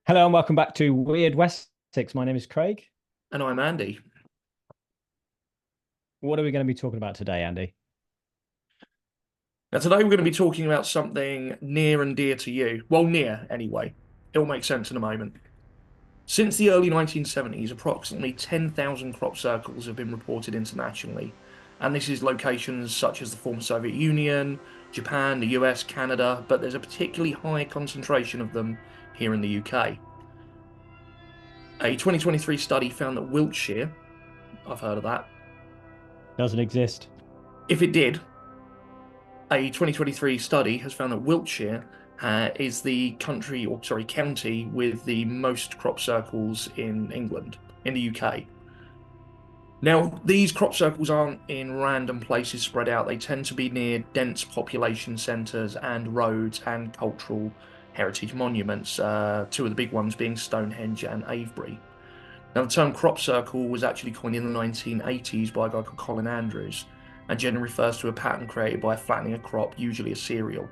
Hello and welcome back to Wyrd Wessex. My name is Craig. And I'm Andy. What are we going to be talking about today, Andy? Now, today we're going to be talking about something near and dear to you. Well, near anyway. It'll make sense in a moment. Since the early 1970s, approximately 10,000 crop circles have been reported internationally. And this is locations such as the former Soviet Union, Japan, the US, Canada, but there's a particularly high concentration of them here in the UK. A 2023 study found that Wiltshire, I've heard of that. Doesn't exist. If it did, a 2023 study has found that Wiltshire is the county with the most crop circles in England, in the UK. Now, these crop circles aren't in random places spread out. They tend to be near dense population centres and roads and cultural heritage monuments, two of the big ones being Stonehenge and Avebury. Now, the term crop circle was actually coined in the 1980s by a guy called Colin Andrews and generally refers to a pattern created by flattening a crop, usually a cereal.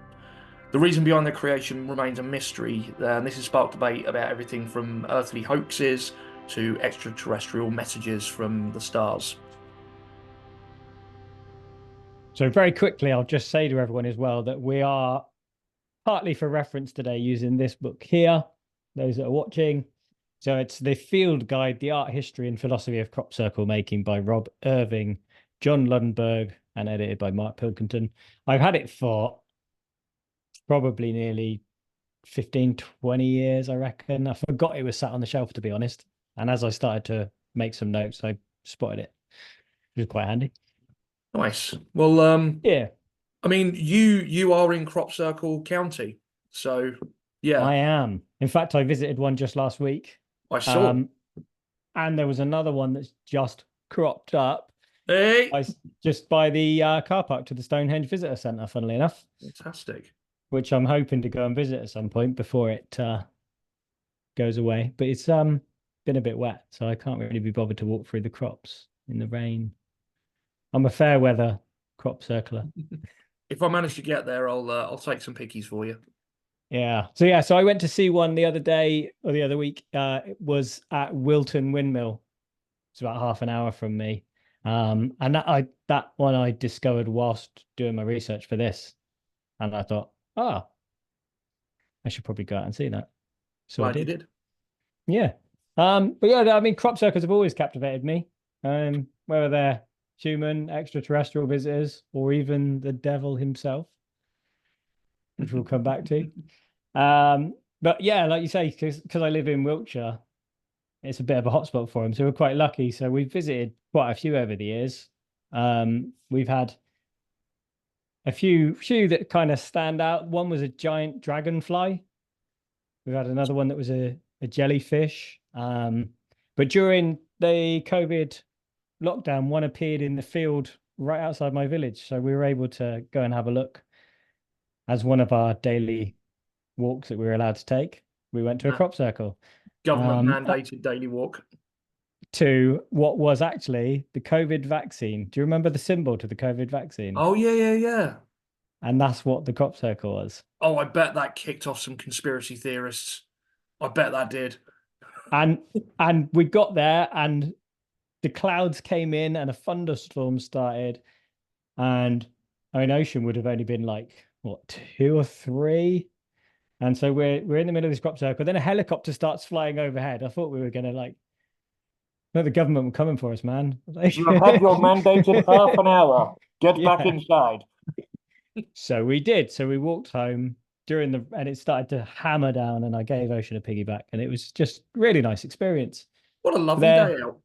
The reason behind their creation remains a mystery, and this has sparked debate about everything from earthly hoaxes to extraterrestrial messages from the stars. So very quickly, I'll just say to everyone as well that we are partly for reference today using this book here, those that are watching. So it's the Field Guide, The Art, History and Philosophy of Crop Circle Making by Rob Irving, John Lundberg, and edited by Mark Pilkington. I've had it for probably nearly 15, 20 years, I reckon. I forgot it was sat on the shelf, to be honest. And as I started to make some notes, I spotted it. It was quite handy. Nice. Well, Yeah, I mean, you are in Crop Circle County, so yeah, I am. In fact, I visited one just last week. I saw. Um, and there was another one that's just cropped up Hey, just by the car park to the Stonehenge Visitor Centre, funnily enough, fantastic. which I'm hoping to go and visit at some point before it goes away. But it's been a bit wet, so I can't really be bothered to walk through the crops in the rain. I'm a fair weather crop circler. If I manage to get there, I'll take some pickies for you. Yeah. So I went to see one the other day or the other week. It was at Wilton Windmill. It's about half an hour from me. And that one I discovered whilst doing my research for this. And I thought, oh, I should probably go out and see that. So I Glad you did. did. Yeah. But yeah, I mean, crop circles have always captivated me. Whether they're human, extraterrestrial visitors, or even the devil himself, which we'll come back to. But yeah, like you say, because I live in Wiltshire, it's a bit of a hotspot for them. So we're quite lucky. So we've visited quite a few over the years. We've had a few that kind of stand out. One was a giant dragonfly. We've had another one that was a jellyfish. But during the COVID lockdown, one appeared in the field right outside my village. So we were able to go and have a look as one of our daily walks that we were allowed to take. We went to a crop circle. Government Um, mandated daily walk. to what was actually the COVID vaccine. Do you remember the symbol to the COVID vaccine? Oh yeah. And that's what the crop circle was. Oh, I bet that kicked off some conspiracy theorists. I bet that did. And and we got there and the clouds came in and a thunderstorm started. And I mean ocean would have only been like what, two or three. And so we're in the middle of this crop circle. Then a helicopter starts flying overhead. I thought we were gonna like no, the government were coming for us, man. You have had your mandated half an hour. Get back Yeah. inside. So we did. So we walked home during and it started to hammer down, and I gave Ocean a piggyback, and it was just really nice experience. What a But lovely day out.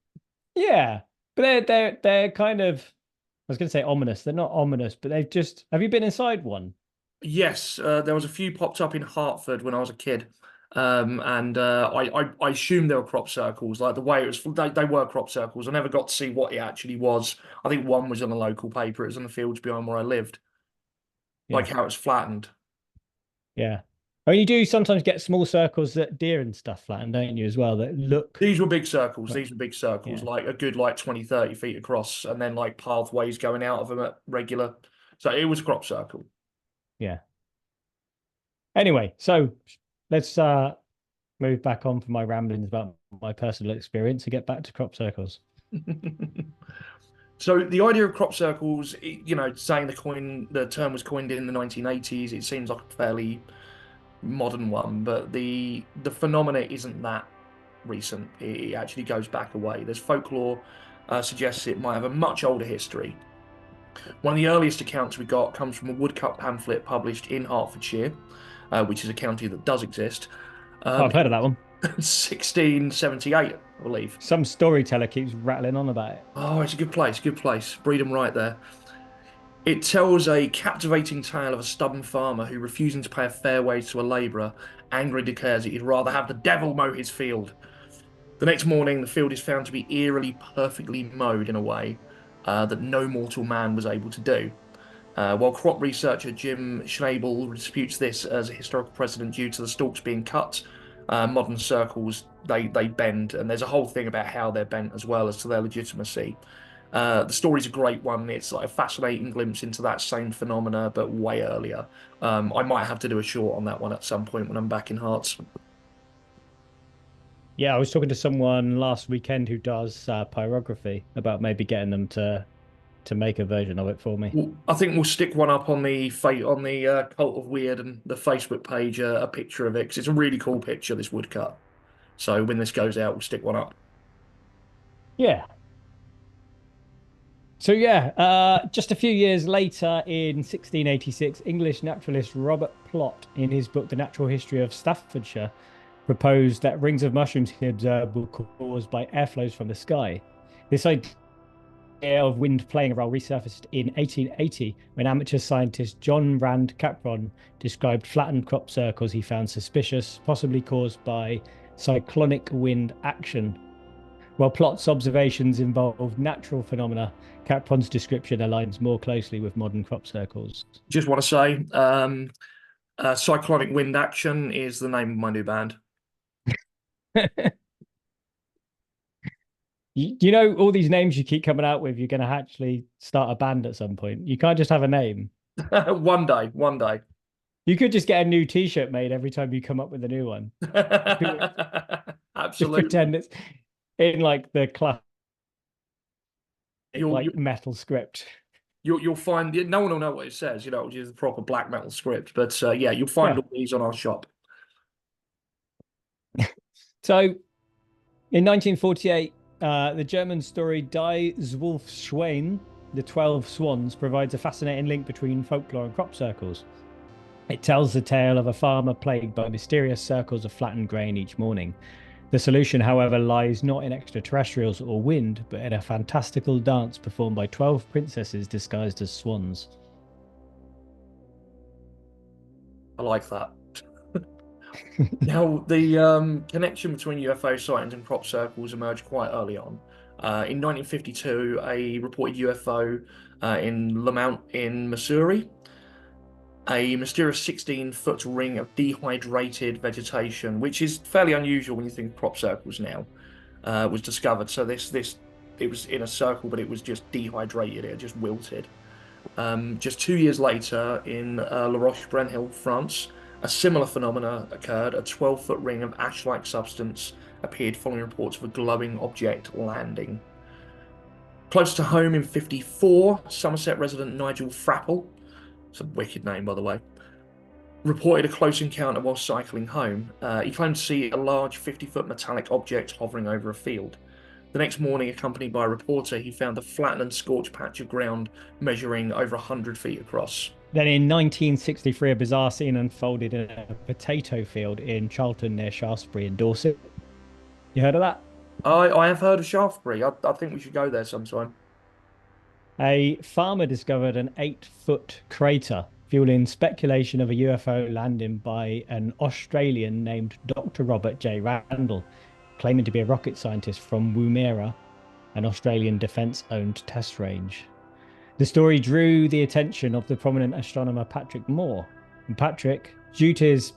yeah, but they're kind of, I was going to say ominous. They're not ominous, but they've just. Have you been inside one? Yes, there was a few popped up in Hartford when I was a kid. And I assumed they were crop circles, like the way it was. They were crop circles. I never got to see what it actually was. I think one was in a local paper. It was in the fields behind where I lived, like Yeah, how it's flattened. yeah. I mean, you do sometimes get small circles that deer and stuff flatten, don't you, as well? That look. These were big circles. These were big circles, Yeah, like a good like 20, 30 feet across, and then like pathways going out of them at regular. So it was a crop circle. yeah. Anyway, so let's move back on from my ramblings about my personal experience and get back to crop circles. So the idea of crop circles, saying the term was coined in the 1980s, it seems like a fairly modern one, but the phenomena isn't that recent. It actually goes back a way. There's folklore suggests it might have a much older history. One of the earliest accounts we got comes from a woodcut pamphlet published in Hertfordshire, which is a county that does exist. I've heard of that one. 1678, I believe. Some storyteller keeps rattling on about it. Oh, it's a good place, good place. Breed 'em right there. It tells a captivating tale of a stubborn farmer who, refusing to pay a fair wage to a labourer, angrily declares that he'd rather have the devil mow his field. The next morning, the field is found to be eerily perfectly mowed in a way that no mortal man was able to do. While crop researcher Jim Schnabel disputes this as a historical precedent due to the stalks being cut, modern circles, they bend, and there's a whole thing about how they're bent as well as to their legitimacy. The story's a great one. It's like a fascinating glimpse into that same phenomena, but way earlier. I might have to do a short on that one at some point when I'm back in Hearts. Yeah, I was talking to someone last weekend who does pyrography about maybe getting them to make a version of it for me. Well, I think we'll stick one up on the Cult of Wyrd and the Facebook page, a picture of it, because it's a really cool picture, this woodcut. So when this goes out, we'll stick one up. Yeah. So yeah, just a few years later, in 1686, English naturalist Robert Plot, in his book The Natural History of Staffordshire, proposed that rings of mushrooms he observed were caused by airflows from the sky. This idea of wind playing a role resurfaced in 1880 when amateur scientist John Rand Capron described flattened crop circles he found suspicious, possibly caused by cyclonic wind action. While Plot's observations involved natural phenomena, Capron's description aligns more closely with modern crop circles. Just want to say, cyclonic wind action is the name of my new band. You know, all these names you keep coming out with, you're going to actually start a band at some point. You can't just have a name. One day. You could just get a new T-shirt made every time you come up with a new one. Absolutely. Just pretend it's in like the classic metal script. You'll find no one will know what it says, which is the proper black metal script. But yeah, you'll find all these on our shop. So, in 1948. The German story Die Zwölf The 12 Swans, provides a fascinating link between folklore and crop circles. It tells the tale of a farmer plagued by mysterious circles of flattened grain each morning. The solution, however, lies not in extraterrestrials or wind, but in a fantastical dance performed by 12 princesses disguised as swans. I like that. Now, the connection between UFO sightings and crop circles emerged quite early on. In 1952, a reported UFO in Lamont in Missouri, a mysterious 16-foot ring of dehydrated vegetation, which is fairly unusual when you think of crop circles now, was discovered. So it was in a circle, but it was just dehydrated. It just wilted. Just 2 years later, in La Roche-Brenhill, France, a similar phenomena occurred. A 12-foot ring of ash-like substance appeared following reports of a glowing object landing. Close to home in 1954, Somerset resident Nigel Frapple, it's a wicked name by the way, reported a close encounter while cycling home. He claimed to see a large 50-foot metallic object hovering over a field. The next morning, accompanied by a reporter, he found a flattened and scorched patch of ground measuring over 100 feet across. Then in 1963, a bizarre scene unfolded in a potato field in Charlton near Shaftesbury in Dorset. You heard of that? I have heard of Shaftesbury. I think we should go there sometime. A farmer discovered an 8-foot crater, fueling speculation of a UFO landing by an Australian named Dr. Robert J. Randall, claiming to be a rocket scientist from Woomera, an Australian defence-owned test range. The story drew the attention of the prominent astronomer Patrick Moore. And Patrick, due to his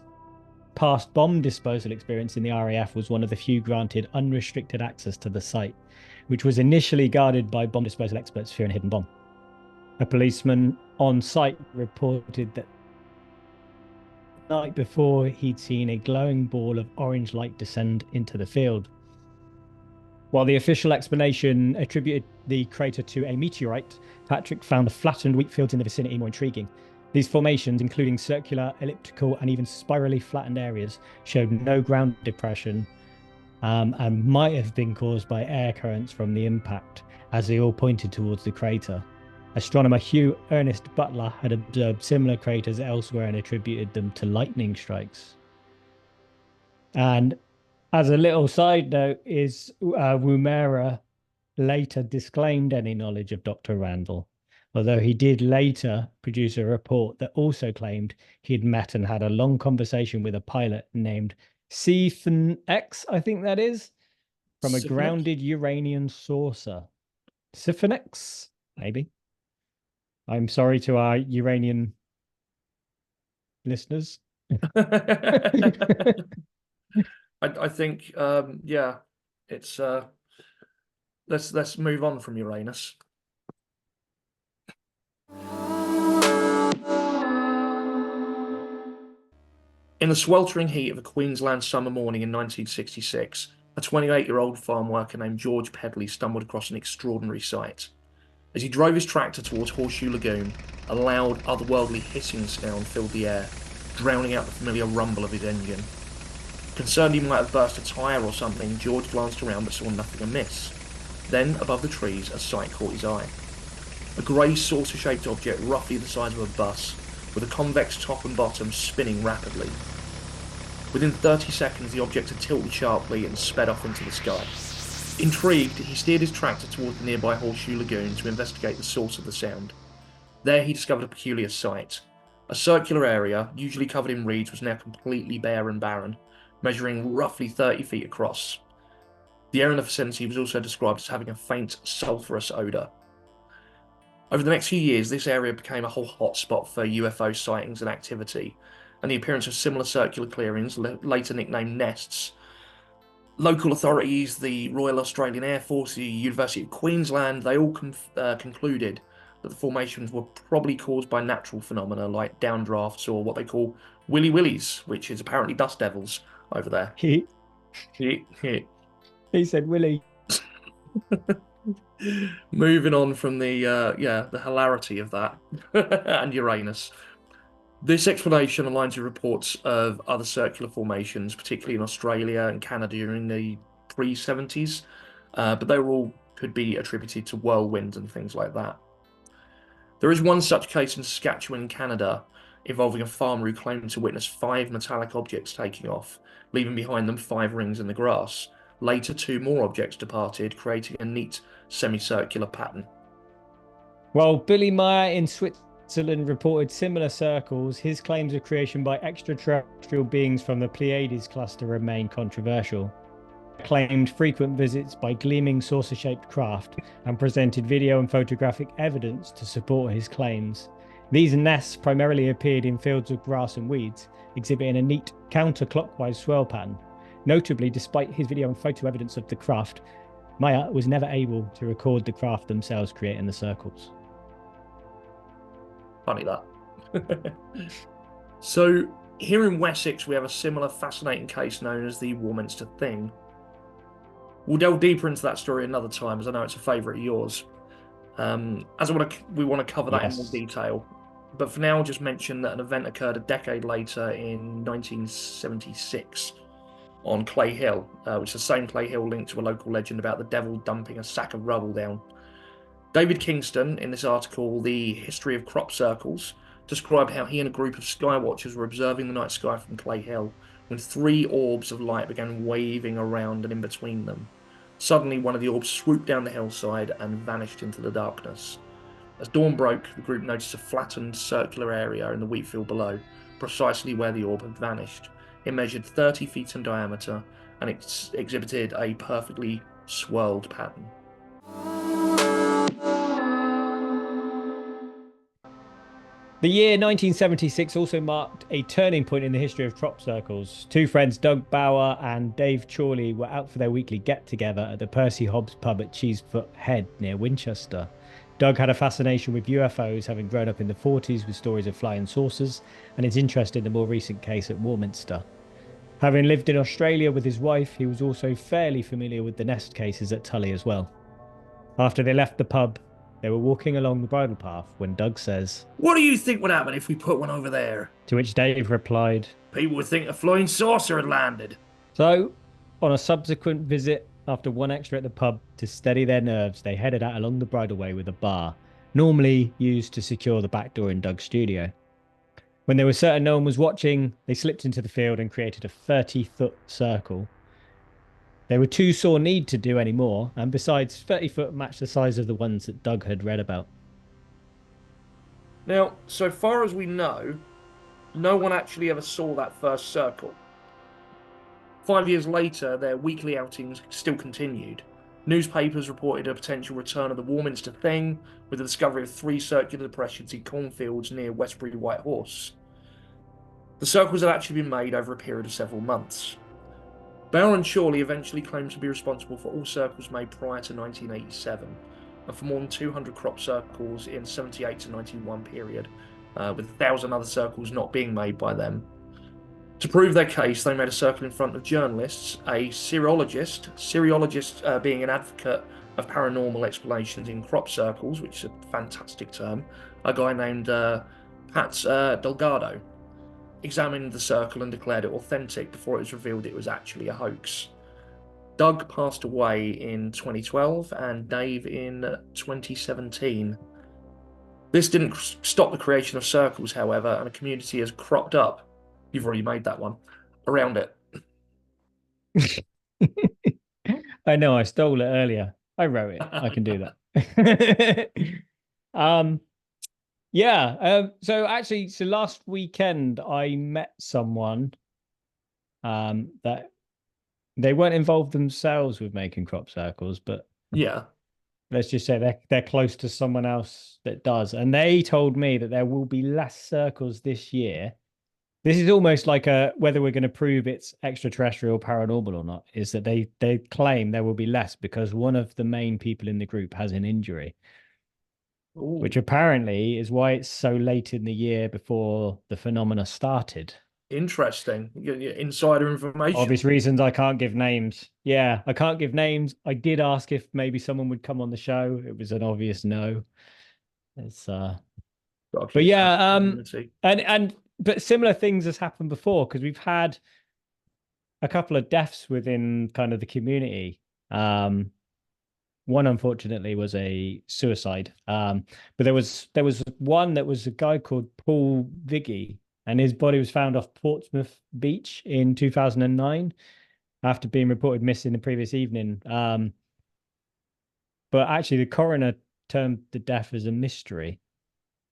past bomb disposal experience in the RAF, was one of the few granted unrestricted access to the site, which was initially guarded by bomb disposal experts fearing a hidden bomb. A policeman on site reported that night before, he'd seen a glowing ball of orange light descend into the field. While the official explanation attributed the crater to a meteorite, Patrick found the flattened wheat fields in the vicinity more intriguing. These formations, including circular, elliptical, and even spirally flattened areas, showed no ground depression and might have been caused by air currents from the impact, as they all pointed towards the crater. Astronomer Hugh Ernest Butler had observed similar craters elsewhere and attributed them to lightning strikes. And as a little side note, Woomera later disclaimed any knowledge of Dr. Randall, although he did later produce a report that also claimed he'd met and had a long conversation with a pilot named Stephen X, I think that is, from a grounded Uranian saucer. Stephen X, maybe. I'm sorry to our Uranian listeners. I think, yeah, it's let's move on from Uranus. In the sweltering heat of a Queensland summer morning in 1966, a 28-year-old farm worker named George Pedley stumbled across an extraordinary sight. As he drove his tractor towards Horseshoe Lagoon, a loud, otherworldly hissing sound filled the air, drowning out the familiar rumble of his engine. Concerned he might have burst a tyre or something, George glanced around but saw nothing amiss. Then, above the trees, a sight caught his eye. A grey saucer-shaped object roughly the size of a bus, with a convex top and bottom spinning rapidly. Within 30 seconds, the object had tilted sharply and sped off into the sky. Intrigued, he steered his tractor towards the nearby Horseshoe Lagoon to investigate the source of the sound. There he discovered a peculiar sight. A circular area, usually covered in reeds, was now completely bare and barren, measuring roughly 30 feet across. The air in the vicinity was also described as having a faint sulphurous odour. Over the next few years, this area became a whole hotspot for UFO sightings and activity, and the appearance of similar circular clearings, later nicknamed nests. Local authorities, the Royal Australian Air Force, the University of Queensland, they all concluded that the formations were probably caused by natural phenomena like downdrafts or what they call willy willies, which is apparently dust devils over there. He said Willy. Moving on from the hilarity of that and Uranus. This explanation aligns with reports of other circular formations, particularly in Australia and Canada during the pre-70s, but they all could be attributed to whirlwinds and things like that. There is one such case in Saskatchewan, Canada, involving a farmer who claimed to witness 5 metallic objects taking off, leaving behind them 5 rings in the grass. Later, 2 more objects departed, creating a neat semicircular pattern. While Billy Meyer in Switzerland reported similar circles, his claims of creation by extraterrestrial beings from the Pleiades cluster remain controversial. He claimed frequent visits by gleaming saucer-shaped craft and presented video and photographic evidence to support his claims. These nests primarily appeared in fields of grass and weeds, exhibiting a neat counterclockwise swirl pattern. Notably, despite his video and photo evidence of the craft, Meyer was never able to record the craft themselves creating the circles. Funny that. So, here in Wessex, we have a similar fascinating case known as the Warminster Thing. We'll delve deeper into that story another time, as I know it's a favourite of yours. We want to cover that in more detail. But for now, I'll just mention that an event occurred a decade later in 1976 on Clay Hill, which is the same Clay Hill linked to a local legend about the devil dumping a sack of rubble down. David Kingston, in this article, The History of Crop Circles, described how he and a group of sky watchers were observing the night sky from Clay Hill when 3 orbs of light began waving around and in between them. Suddenly, one of the orbs swooped down the hillside and vanished into the darkness. As dawn broke, the group noticed a flattened circular area in the wheat field below, precisely where the orb had vanished. It measured 30 feet in diameter and it exhibited a perfectly swirled pattern. The year 1976 also marked a turning point in the history of crop circles. 2 friends, Doug Bower and Dave Chorley, were out for their weekly get-together at the Percy Hobbs pub at Cheesefoot Head near Winchester. Doug had a fascination with UFOs, having grown up in the 40s with stories of flying saucers, and is interested in the more recent case at Warminster. Having lived in Australia with his wife, he was also fairly familiar with the nest cases at Tully as well. After they left the pub, they were walking along the bridle path when Doug says, "What do you think would happen if we put one over there?" to which Dave replied, "People would think a flying saucer had landed." So, on a subsequent visit, after one extra at the pub to steady their nerves, they headed out along the bridleway with a bar, normally used to secure the back door in Doug's studio. When they were certain no one was watching, they slipped into the field and created a 30-foot circle. They were too sore need to do any more, and besides, 30 foot matched the size of the ones that Doug had read about. Now, so far as we know, no one actually ever saw that first circle. 5 years later, their weekly outings still continued. Newspapers reported a potential return of the Warminster Thing, with the discovery of 3 circular depressions in cornfields near Westbury White Horse. The circles had actually been made over a period of several months. Bower and Chorley eventually claimed to be responsible for all circles made prior to 1987, and for more than 200 crop circles in 78 to 91 period, with 1,000 other circles not being made by them. To prove their case, they made a circle in front of journalists, a seriologist being an advocate of paranormal explanations in crop circles, which is a fantastic term, a guy named Pat Delgado, examined the circle and declared it authentic before it was revealed it was actually a hoax. Doug passed away in 2012 and Dave in 2017. This didn't stop the creation of circles, however, and a community has cropped up. You've already made that one. Around it. I know, I stole it earlier. I wrote it. I can do that. So actually, so last weekend I met someone that they weren't involved themselves with making crop circles, but yeah, let's just say they're close to someone else that does. And they told me that there will be less circles this year. This is almost like whether we're going to prove it's extraterrestrial, paranormal or not, is that they claim there will be less because one of the main people in the group has an injury. Ooh. Which apparently is why it's so late in the year before the phenomena started. Interesting. Insider information. Obvious reasons I can't give names. Yeah, I can't give names. I did ask if maybe someone would come on the show. It was an obvious no. It's but yeah, but similar things has happened before because we've had a couple of deaths within kind of the community. One unfortunately was a suicide. But there was one that was a guy called Paul Viggy, and his body was found off Portsmouth Beach in 2009 after being reported missing the previous evening. But actually the coroner termed the death as a mystery,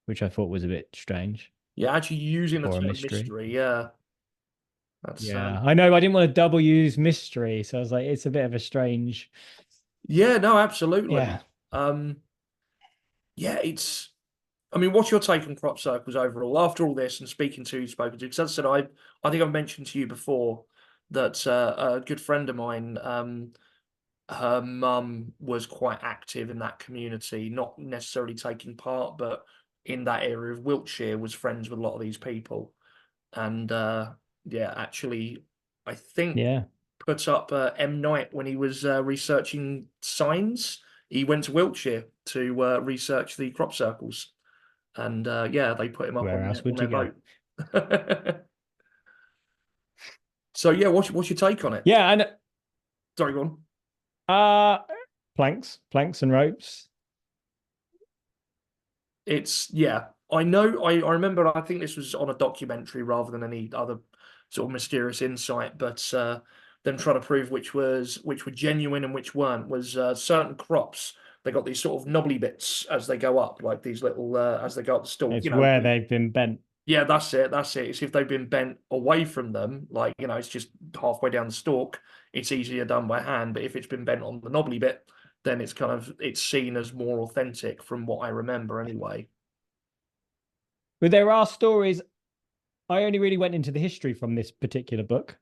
which I thought was a bit strange. Yeah, actually using the term mystery, yeah. That's I know I didn't want to double use mystery, so I was like, it's a bit of a strange. Yeah, no, absolutely. Yeah. It's. I mean, what's your take on crop circles overall? After all this and speaking to who you've spoken to, because as I said, I think I've mentioned to you before that a good friend of mine, her mum was quite active in that community, not necessarily taking part, but in that area of Wiltshire, was friends with a lot of these people, and actually, I think put up M. Night when he was researching signs. He went to Wiltshire to research the crop circles, and they put him up on their boat. So yeah, what's your take on it? Yeah, and sorry, go on. Planks and ropes. It's I know. I remember. I think this was on a documentary rather than any other sort of mysterious insight, but them trying to prove which were genuine and which weren't was certain crops. They got these sort of knobbly bits as they go up, like these little as they go up the stalk. It's where they've been bent. Yeah, that's it. It's if they've been bent away from them, like it's just halfway down the stalk. It's easier done by hand, but if it's been bent on the knobbly bit, then it's seen as more authentic, from what I remember, anyway. But there are stories. I only really went into the history from this particular book.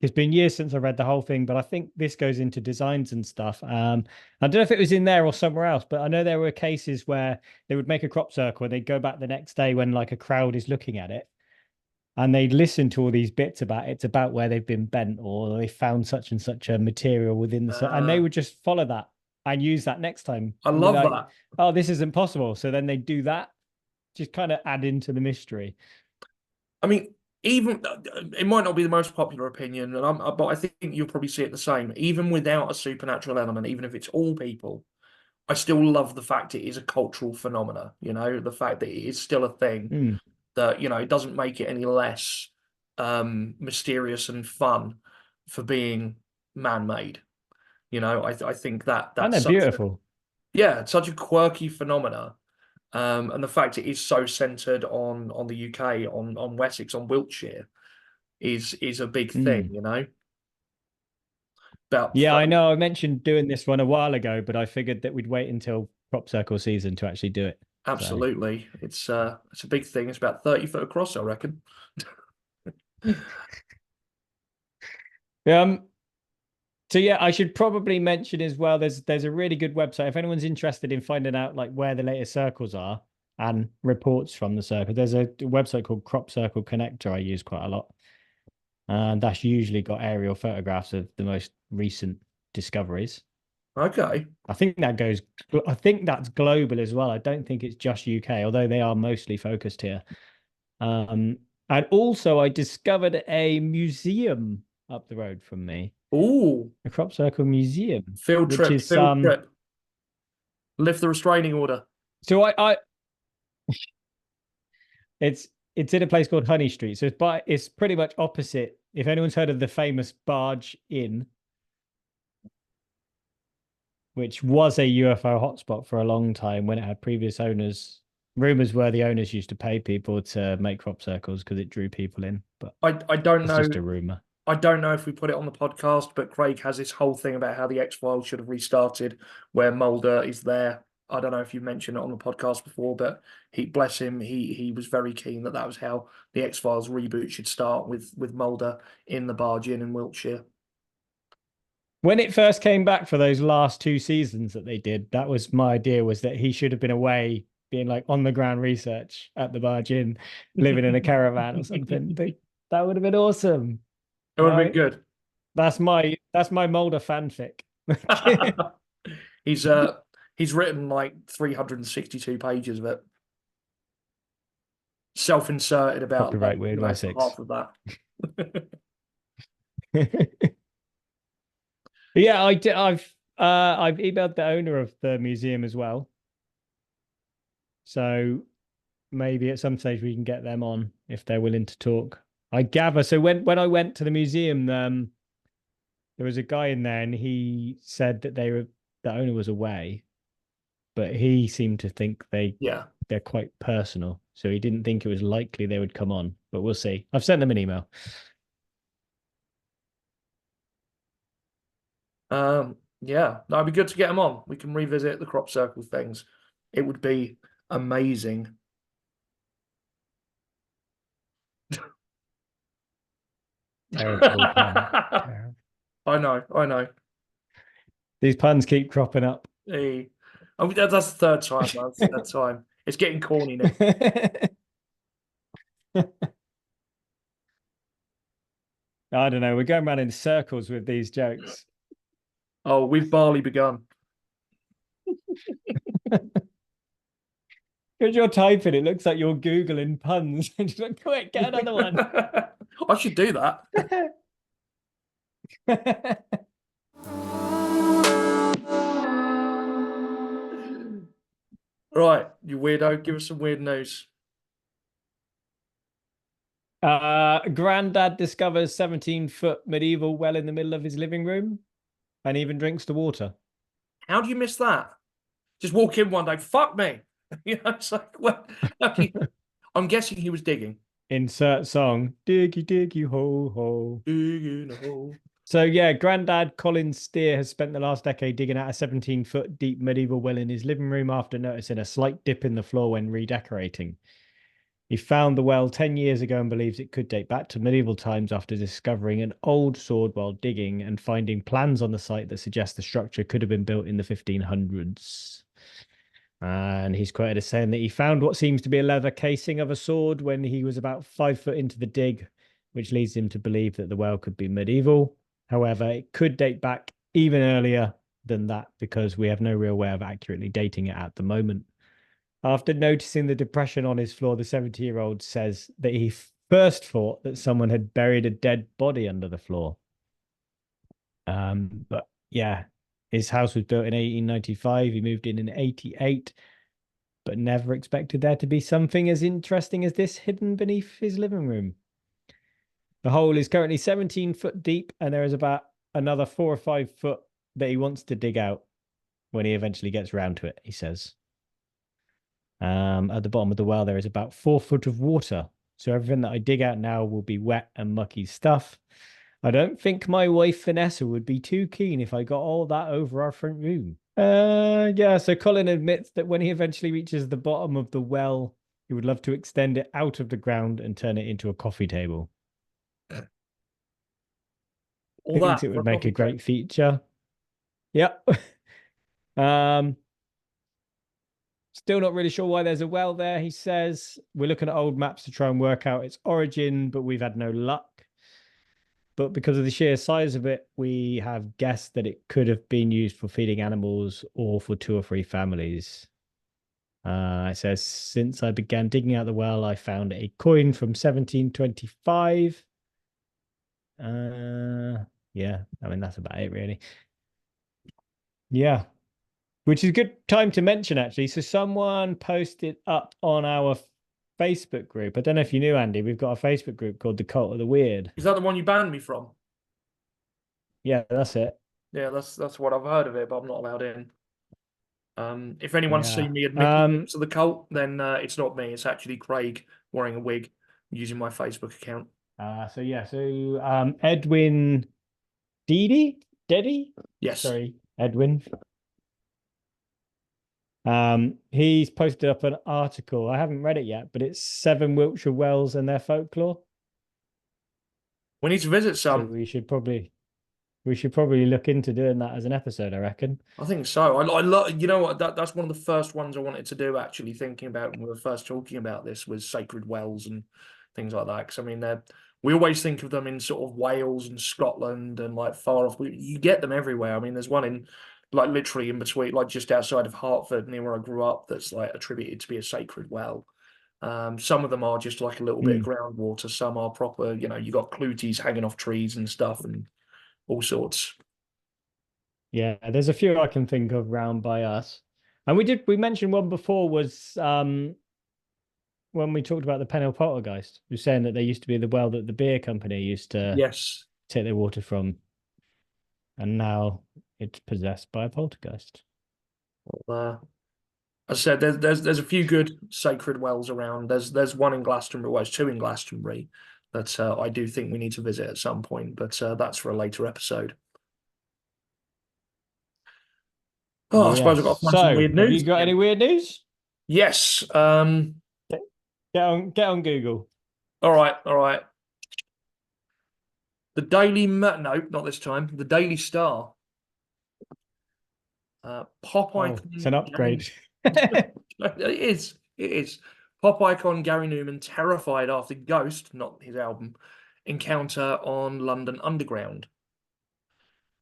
It's been years since I read the whole thing, but I think this goes into designs and stuff. I don't know if it was in there or somewhere else, but I know there were cases where they would make a crop circle and they'd go back the next day when like a crowd is looking at it, and they'd listen to all these bits about it's about where they've been bent or they found such and such a material within and they would just follow that and use that next time. I And be love like, that. oh, this isn't possible. So then they do that, just kind of add into the mystery. I mean, even it might not be the most popular opinion, but I think you'll probably see it the same. Even without a supernatural element, even if it's all people, I still love the fact it is a cultural phenomena. You know, the fact that it is still a thing that it doesn't make it any less mysterious and fun for being man-made. I think that's And they're beautiful. It's such a quirky phenomena. And the fact it is so centered on the UK, on Wessex, on Wiltshire, is a big thing, Yeah, I know. I mentioned doing this one a while ago, but I figured that we'd wait until crop circle season to actually do it. Absolutely, it's a big thing. It's about 30 foot across, I reckon. So yeah, I should probably mention as well. There's a really good website if anyone's interested in finding out like where the latest circles are and reports from the circle. There's a website called Crop Circle Connector I use quite a lot, and that's usually got aerial photographs of the most recent discoveries. Okay. I think that's global as well. I don't think it's just UK, although they are mostly focused here. And also I discovered a museum up the road from me. Ooh. A crop circle museum. Field trip. Lift the restraining order. So it's in a place called Honey Street. So it's pretty much opposite. If anyone's heard of the famous Barge Inn, which was a UFO hotspot for a long time when it had previous owners. Rumors were the owners used to pay people to make crop circles because it drew people in. But I don't know. It's just a rumor. I don't know if we put it on the podcast, but Craig has this whole thing about how the X-Files should have restarted, where Mulder is there. I don't know if you mentioned it on the podcast before, but bless him, he was very keen that was how the X-Files reboot should start, with Mulder in the Barge Inn in Wiltshire. When it first came back for those last 2 seasons that they did, that was my idea, was that he should have been away being like on the ground research at the Barge Inn, living in a caravan or something. That would have been awesome. It would have been good. That's my Mulder fanfic. He's written like 362 pages of it. Self-inserted about copyright Wyrd Wessex. Half of that. Yeah, I've emailed the owner of the museum as well. So maybe at some stage we can get them on if they're willing to talk. I gather. So when I went to the museum, there was a guy in there and he said that the owner was away, but he seemed to think they're quite personal. So he didn't think it was likely they would come on, but we'll see. I've sent them an email. Yeah, that'd be good to get them on. We can revisit the crop circle things. It would be amazing. Terrible. I know. These puns keep cropping up. Hey. That's the third time. That's the third time. It's getting corny now. I don't know. We're going around in circles with these jokes. Oh, we've barely begun. Because you're typing, it looks like you're Googling puns. Just like, quick, get another one. I should do that. Right, you weirdo, give us some weird news. Granddad discovers 17-foot medieval well in the middle of his living room and even drinks the water. How do you miss that? Just walk in one day, fuck me. It's like, what? I'm guessing he was digging. Insert song, diggy diggy ho ho. Digging a hole. So yeah, Granddad Colin Steer has spent the last decade digging out a 17-foot deep medieval well in his living room after noticing a slight dip in the floor when redecorating. He found the well 10 years ago and believes it could date back to medieval times after discovering an old sword while digging and finding plans on the site that suggest the structure could have been built in the 1500s. And he's quoted as saying that he found what seems to be a leather casing of a sword when he was about 5 foot into the dig, which leads him to believe that the well could be medieval. However, it could date back even earlier than that because we have no real way of accurately dating it at the moment. After noticing the depression on his floor, the 70-year-old says that he first thought that someone had buried a dead body under the floor. But yeah, his house was built in 1895. He moved in 88, but never expected there to be something as interesting as this hidden beneath his living room. The hole is currently 17 foot deep, and there is about another 4 or 5 foot that he wants to dig out when he eventually gets round to it, he says. At the bottom of the well, there is about 4 foot of water. So everything that I dig out now will be wet and mucky stuff. I don't think my wife Vanessa would be too keen if I got all that over our front room. Yeah, so Colin admits that when he eventually reaches the bottom of the well, he would love to extend it out of the ground and turn it into a coffee table. All Thinks that it for a would make a coffee great table. feature. Yep. Still not really sure why there's a well there, he says. We're looking at old maps to try and work out its origin, but we've had no luck. But because of the sheer size of it, we have guessed that it could have been used for feeding animals or for 2 or 3 families. It says, since I began digging out the well, I found a coin from 1725. Yeah, I mean, that's about it, really. Yeah, which is a good time to mention, actually. So someone posted up on our Facebook group. I don't know if you knew, Andy, we've got a Facebook group called The Cult of the Weird. Is that the one you banned me from? Yeah, that's it. Yeah, that's what I've heard of it, but I'm not allowed in. If anyone's Yeah. seen me admitting to the cult, then it's not me. It's actually Craig wearing a wig using my Facebook account. So Edwin Deddy? Yes. Sorry, Edwin. He's posted up an article. I haven't read it yet, but it's 7 Wiltshire wells and their folklore. We need to visit So some. we should probably look into doing that as an episode, I reckon. I think so. I love, you know what? That's one of the first ones I wanted to do, actually, thinking about when we were first talking about this was sacred wells and things like that. Because, I mean, we always think of them in sort of Wales and Scotland and like far off. You get them everywhere. I mean, there's one in like literally in between, like just outside of Hertford, near where I grew up, that's like attributed to be a sacred well. Some of them are just like a little bit of groundwater. Some are proper, you got cluties hanging off trees and stuff and all sorts. Yeah, there's a few I can think of round by us. And we mentioned one before was when we talked about the Pennell Poltergeist. We were saying that there used to be the well that the beer company used to Yes. take their water from, and now it's possessed by a poltergeist. As I said, there's a few good sacred wells around. There's one in Glastonbury, well, there's 2 in Glastonbury that I do think we need to visit at some point, but that's for a later episode. Oh, I suppose I've got to find some weird have news. you got any weird news? Yes. Get on Google. All right. The Daily no, not this time. The Daily Star. Pop icon. It's an upgrade. It is. Pop icon Gary Newman terrified after Ghost, not his album, encounter on London Underground.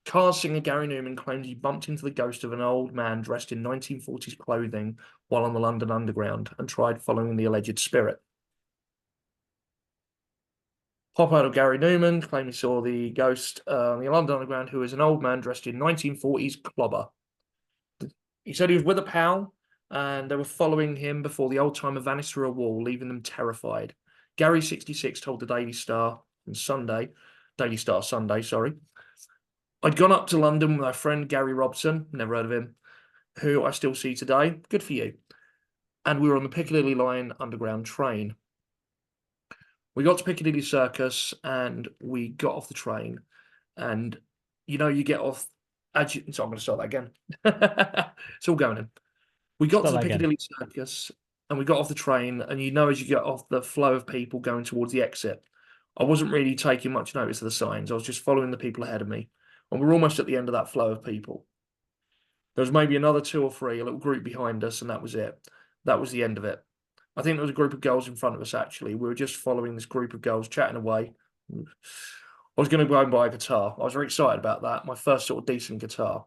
Cars singer Gary Newman claimed he bumped into the ghost of an old man dressed in 1940s clothing while on the London Underground and tried following the alleged spirit. Pop idol Gary Newman claimed he saw the ghost on the London Underground, who is an old man dressed in 1940s clobber. He said he was with a pal and they were following him before the old timer vanished through a wall, leaving them terrified. Gary, 66, told the Daily Star on Sunday, sorry. I'd gone up to London with my friend Gary Robson, never heard of him, who I still see today. Good for you. And we were on the Piccadilly line underground train. We got to Piccadilly Circus and we got off the train. And, you get off. So I'm going to start that again. It's all going in. We got to the Piccadilly Circus and we got off the train, and as you get off the flow of people going towards the exit, I wasn't really taking much notice of the signs. I was just following the people ahead of me, and we're almost at the end of that flow of people. There was maybe another two or three, a little group behind us, and that was it. That was the end of it. I think there was a group of girls in front of us, actually. We were just following this group of girls chatting away. I was going to go and buy a guitar. I was very excited about that. My first sort of decent guitar.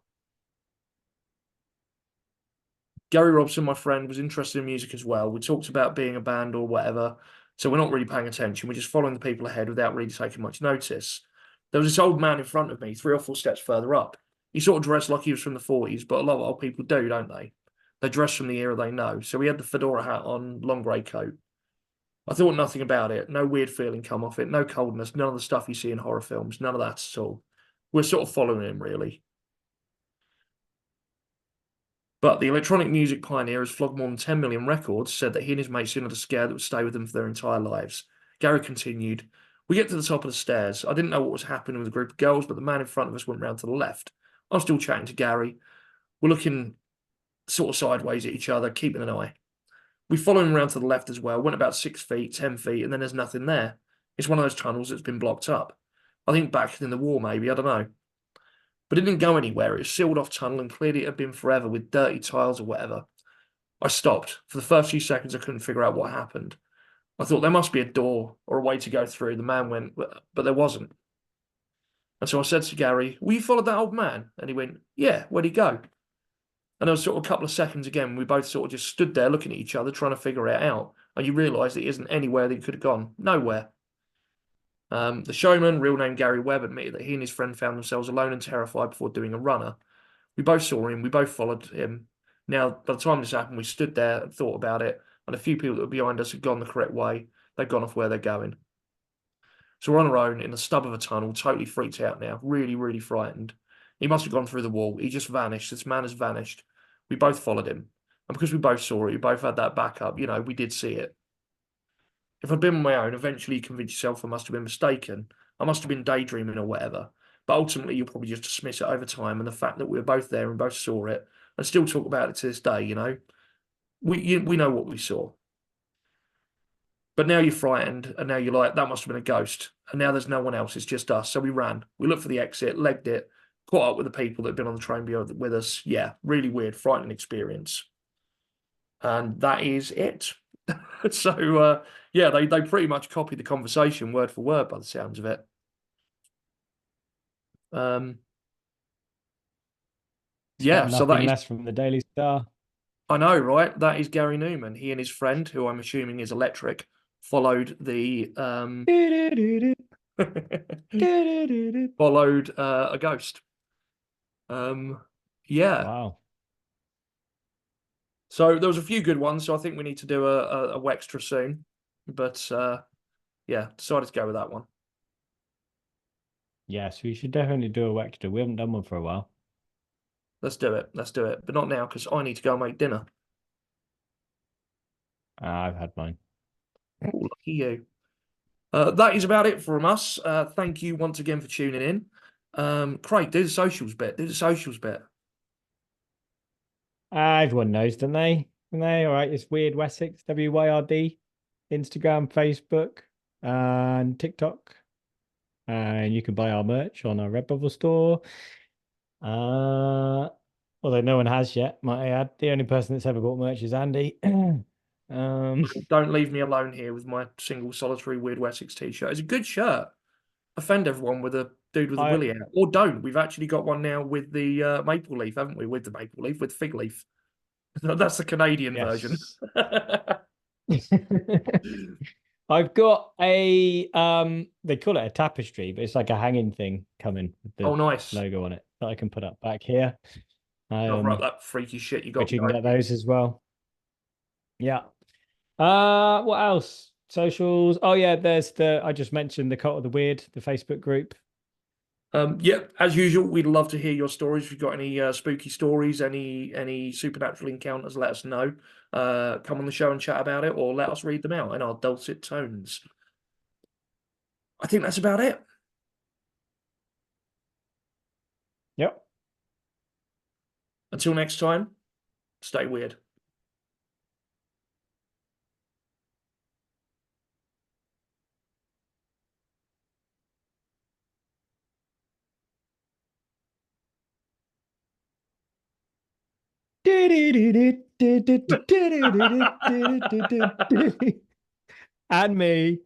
Gary Robson, my friend, was interested in music as well. We talked about being a band or whatever. So we're not really paying attention. We're just following the people ahead without really taking much notice. There was this old man in front of me, 3 or 4 steps further up. He sort of dressed like he was from the 40s, but a lot of old people do, don't they? They dress from the era they know. So he had the fedora hat on, long grey coat. I thought nothing about it. No weird feeling come off it. No coldness. None of the stuff you see in horror films. None of that at all. We're sort of following him, really. But the electronic music pioneer has flogged more than 10 million records, said that he and his mates soon had a scare that would stay with them for their entire lives. Gary continued, "We get to the top of the stairs. I didn't know what was happening with a group of girls, but the man in front of us went round to the left. I'm still chatting to Gary. We're looking sort of sideways at each other, keeping an eye. We follow him around to the left as well, went about 6 feet, 10 feet, and then there's nothing there. It's one of those tunnels that's been blocked up. I think back in the war, maybe, I don't know. But it didn't go anywhere. It was sealed off tunnel, and clearly it had been forever with dirty tiles or whatever. I stopped. For the first few seconds, I couldn't figure out what happened. I thought there must be a door or a way to go through. The man went, but there wasn't. And so I said to Gary, "Will you follow that old man?" And he went, "Yeah, where'd he go?" And there was sort of a couple of seconds again, we both sort of just stood there looking at each other, trying to figure it out. And you realise that he isn't anywhere that he could have gone. Nowhere. The showman, real name Gary Webb, admitted that he and his friend found themselves alone and terrified before doing a runner. We both saw him. We both followed him. Now, by the time this happened, we stood there and thought about it, and a few people that were behind us had gone the correct way. They'd gone off where they're going. So we're on our own in the stub of a tunnel, totally freaked out now, really, really frightened. He must have gone through the wall. He just vanished. This man has vanished. We both followed him. And because we both saw it, we both had that backup, we did see it. If I'd been on my own, eventually you convince yourself I must have been mistaken. I must have been daydreaming or whatever. But ultimately, you'll probably just dismiss it over time and the fact that we were both there and both saw it and still talk about it to this day, We know what we saw. But now you're frightened, and now you're like, that must have been a ghost. And now there's no one else, it's just us. So we ran. We looked for the exit, legged it, caught up with the people that had been on the train with us. Yeah, really weird, frightening experience. And that is it. So, yeah, they pretty much copied the conversation word for word by the sounds of it. Yeah, so that is less from the Daily Star. I know, right? That is Gary Newman. He and his friend, who I'm assuming is electric, followed the followed a ghost. Yeah. Wow. So there was a few good ones. So I think we need to do a Wextra soon. But yeah, decided to go with that one. Yes, we should definitely do a Wextra. We haven't done one for a while. Let's do it. Let's do it. But not now, because I need to go and make dinner. I've had mine. Oh, lucky you. That is about it from us. Thank you once again for tuning in. Craig, do the socials bit. Do the socials bit. Everyone knows, don't they? Don't they? All right, it's Wyrd Wessex, WYRD, Instagram, Facebook, and TikTok. And you can buy our merch on our Redbubble store. Although no one has yet, might I add. The only person that's ever bought merch is Andy. Don't leave me alone here with my single solitary Wyrd Wessex t-shirt. It's a good shirt. Offend everyone with a dude with a willy out. Or don't. We've actually got one now with the maple leaf, haven't we? With the maple leaf, with fig leaf. That's the Canadian version. I've got a they call it a tapestry, but it's like a hanging thing coming with the nice logo on it that I can put up back here. Right, that freaky shit you got. But you can get those as well. Yeah. What else? Socials. Oh yeah, there's I just mentioned the Cult of the Weird, the Facebook group. Yeah, as usual, we'd love to hear your stories. If you've got any spooky stories, any supernatural encounters, let us know. Come on the show and chat about it, or let us read them out in our dulcet tones. I think that's about it. Yep. Until next time, stay weird. And me.